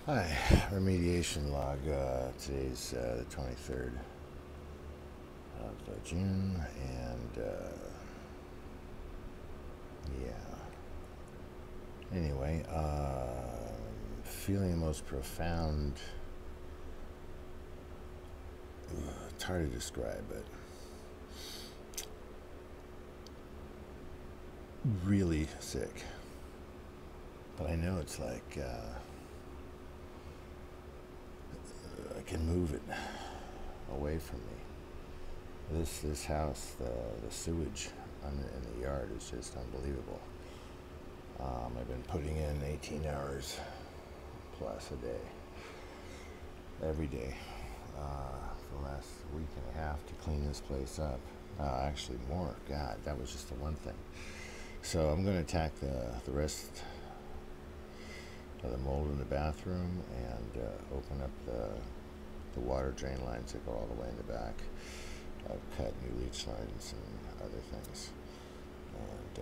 Hi, remediation log. Today's the 23rd of June, and yeah. Anyway, feeling the most profound. It's hard to describe, but really sick. But I know it's like I can move it away from me. This house, the sewage in the yard is just unbelievable. I've been putting in 18 hours plus a day, every day, for the last week and a half to clean this place up. Actually, more. God, that was just the one thing. So I'm going to attack the rest of the mold in the bathroom and open up the water drain lines that go all the way in the back. I've cut new leach lines and other things. And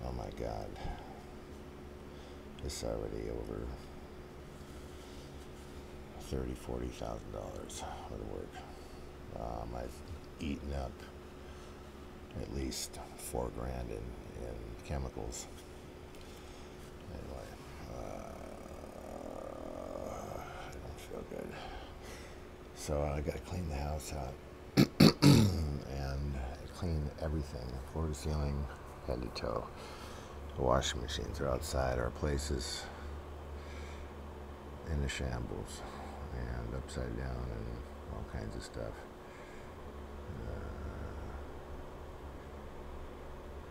oh my God, it's already over $40,000 worth of work. I've eaten up at least $4,000 in chemicals. Anyway, I don't feel good. So I got to clean the house out and clean everything, floor to ceiling, head to toe. The washing machines are outside. Our place is in a shambles and upside down and all kinds of stuff.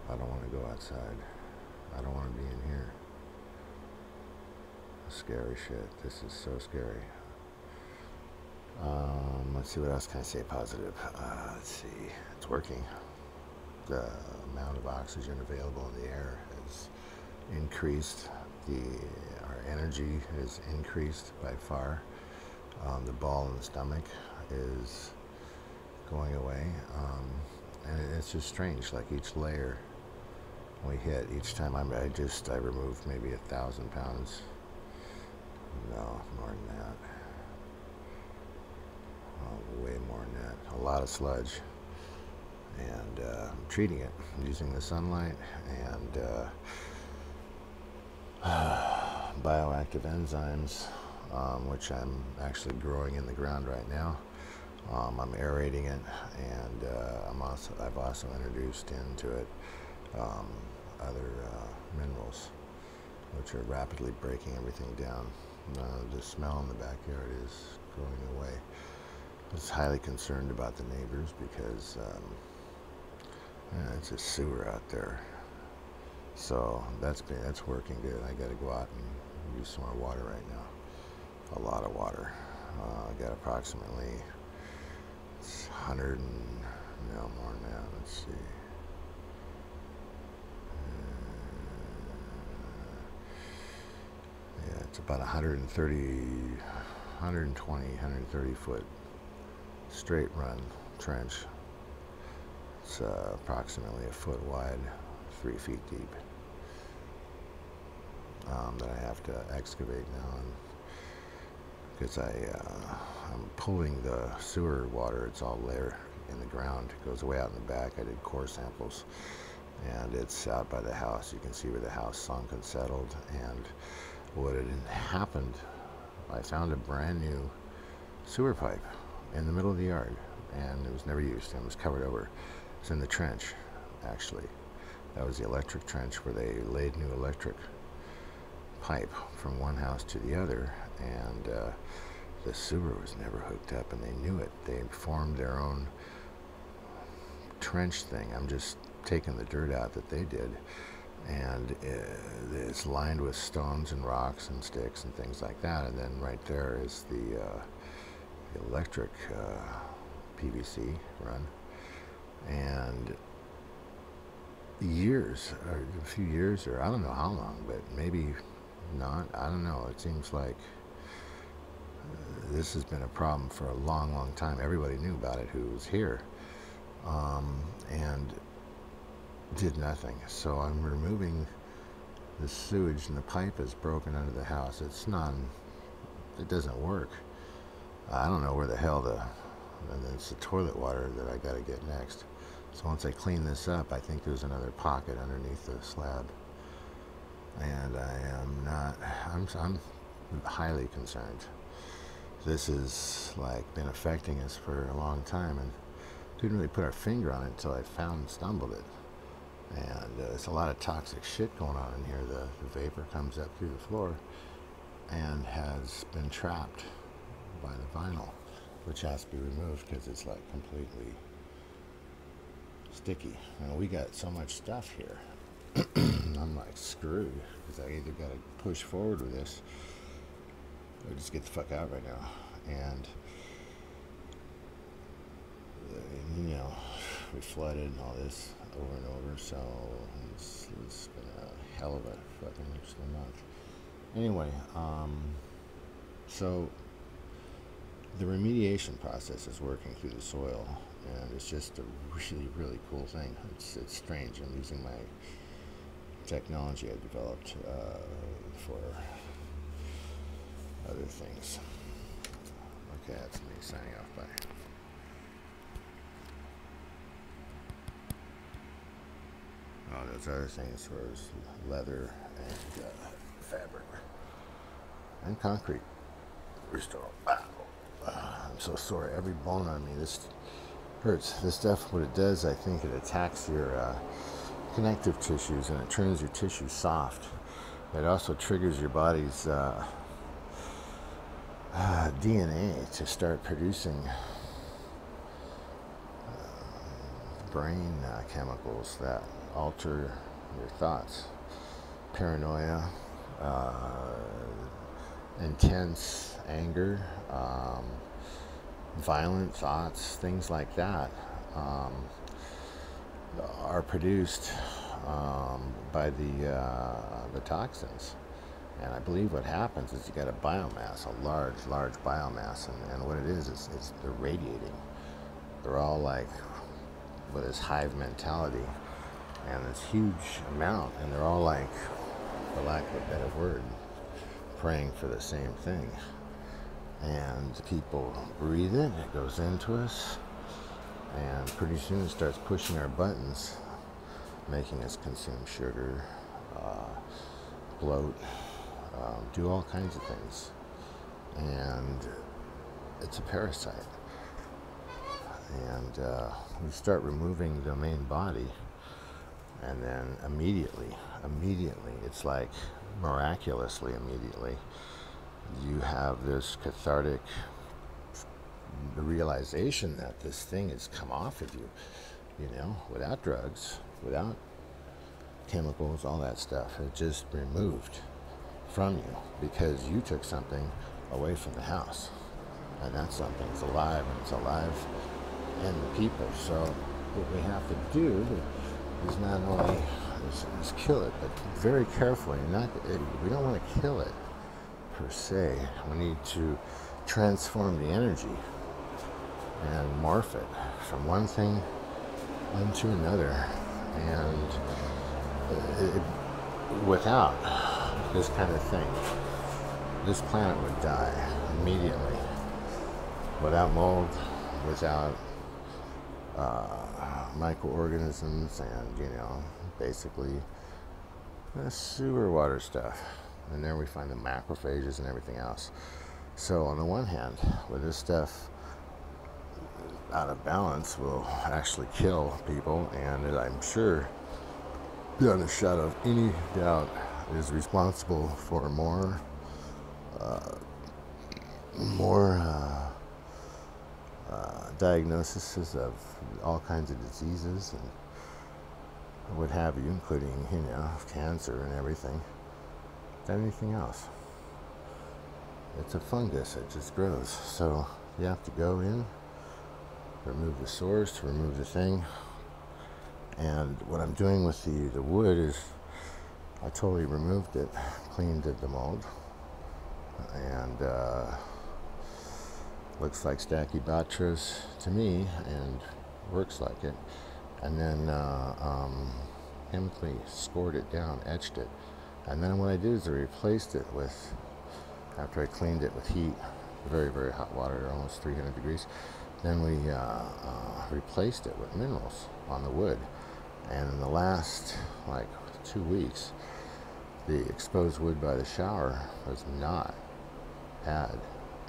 I don't want to go outside. I don't want to be in here. Scary shit. This is so scary. Let's see, what else can I say positive? Let's see. It's working. The amount of oxygen available in the air has increased. Our energy has increased by far. The ball in the stomach is going away. And it's just strange, like each layer we hit, each time I removed maybe 1,000 pounds. No, more than that. Oh, way more than that. A lot of sludge. And I'm treating it using the sunlight and bioactive enzymes, which I'm actually growing in the ground right now. I'm aerating it, and I've also introduced into it other minerals, which are rapidly breaking everything down. The smell in the backyard is going away. I was highly concerned about the neighbors because it's a sewer out there. So that's working good. I got to go out and use some more water right now. A lot of water. I got approximately 100 and no more than that. Let's see. Yeah, it's about 130 foot straight run trench. It's approximately a foot wide, 3 feet deep. That I have to excavate now, because I'm pulling the sewer water. It's all there in the ground. It goes way out in the back. I did core samples, and it's out by the house. You can see where the house sunk and settled. And what had happened, I found a brand new sewer pipe in the middle of the yard, and it was never used, and it was covered over. It's in the trench, actually. That was the electric trench where they laid new electric pipe from one house to the other, and the sewer was never hooked up, and they knew it. They formed their own trench thing. I'm just taking the dirt out that they did, and it's lined with stones and rocks and sticks and things like that. And then right there is the electric PVC run. And a few years, or I don't know how long, but maybe not. I don't know. It seems like this has been a problem for a long, long time. Everybody knew about it who was here, and did nothing. So I'm removing the sewage and the pipe is broken under the house. It doesn't work. I don't know where the hell and it's the toilet water that I got to get next. So once I clean this up, I think there's another pocket underneath the slab. And I'm highly concerned. This has like been affecting us for a long time, and didn't really put our finger on it until I stumbled it. And there's a lot of toxic shit going on in here. The vapor comes up through the floor and has been trapped by the vinyl, which has to be removed because it's like completely sticky. And we got so much stuff here. I'm like screwed because I either got to push forward with this or just get the fuck out right now. And you know, we flooded and all this over and over, so it's been a hell of a fucking month. Anyway, so the remediation process is working through the soil, and it's just a really, really cool thing. It's strange. I'm using my technology I developed for other things. Okay, that's me signing off. Bye. Oh, those other things were leather and fabric and concrete. Restore. I'm so sore. Every bone on me. This hurts. This stuff, what it does, I think it attacks your connective tissues and it turns your tissue soft. It also triggers your body's DNA to start producing brain chemicals that alter your thoughts. Paranoia, intense anger, violent thoughts, things like that are produced by the toxins. And I believe what happens is you got a biomass, a large biomass, and what it is they're radiating. They're all like with this hive mentality and this huge amount, and they're all like, for lack of a better word, praying for the same thing. And people breathe it goes into us, and pretty soon it starts pushing our buttons, making us consume sugar, bloat, do all kinds of things. And it's a parasite. And we start removing the main body, and then immediately, it's like miraculously immediately, you have this cathartic realization that this thing has come off of you, without drugs, without chemicals, all that stuff. It just removed from you because you took something away from the house, and that something's alive, and it's alive in the people. So what we have to do is not only is kill it, but very carefully. We don't want to kill it per se. We need to transform the energy and morph it from one thing into another. And without this kind of thing, this planet would die immediately. Without mold, without microorganisms, and basically sewer water stuff. And there we find the macrophages and everything else. So on the one hand, with this stuff out of balance, will actually kill people, and I'm sure, beyond a shadow of any doubt, is responsible for more diagnoses of all kinds of diseases and what have you, including cancer and everything, than anything else. It's a fungus, it just grows. So you have to go in, remove the source, remove the thing. And what I'm doing with the wood is I totally removed it, cleaned the mold, and looks like Stachybotrys to me, and works like it. And then chemically scored it down, etched it And then what I did is I replaced it with, after I cleaned it with heat, very, very hot water, almost 300 degrees, then we replaced it with minerals on the wood. And in the last, like, 2 weeks, the exposed wood by the shower has not had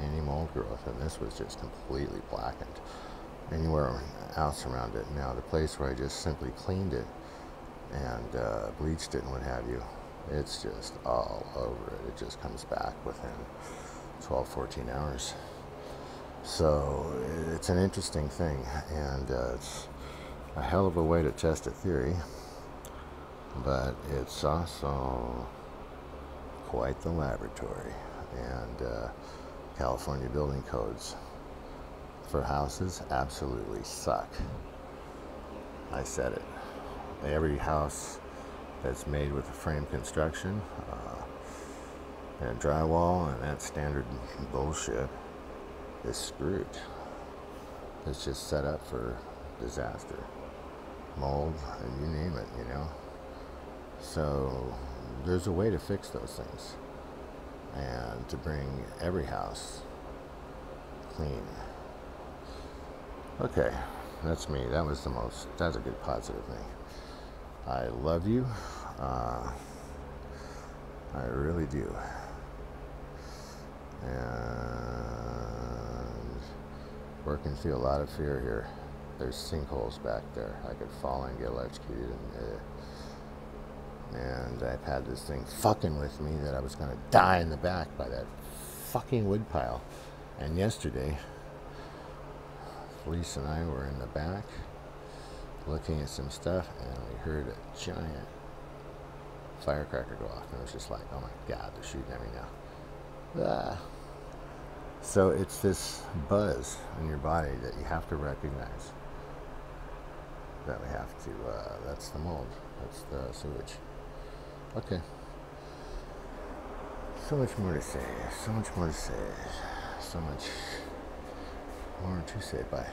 any mold growth, and this was just completely blackened anywhere else around it. Now, the place where I just simply cleaned it and bleached it and what have you, it's just all over it. It just comes back within 12, 14 hours. So it's an interesting thing, and it's a hell of a way to test a theory, but it's also quite the laboratory. And California building codes for houses absolutely suck. I said it. Every house that's made with a frame construction and drywall and that standard bullshit is screwed. It's just set up for disaster, mold, and you name it, you know. So there's a way to fix those things and to bring every house clean. Okay, that's me. That's a good positive thing. I love you. I really do. And working through a lot of fear here. There's sinkholes back there. I could fall and get electrocuted. And I've had this thing fucking with me that I was going to die in the back by that fucking wood pile. And yesterday, Felice and I were in the back looking at some stuff, and we heard a giant firecracker go off, and it was just like, oh my God, they're shooting at me now. Ah. So it's this buzz in your body that you have to recognize, that we have to, that's the mold, that's the sewage. Okay. So much more to say, so much more to say, so much more to say. Bye.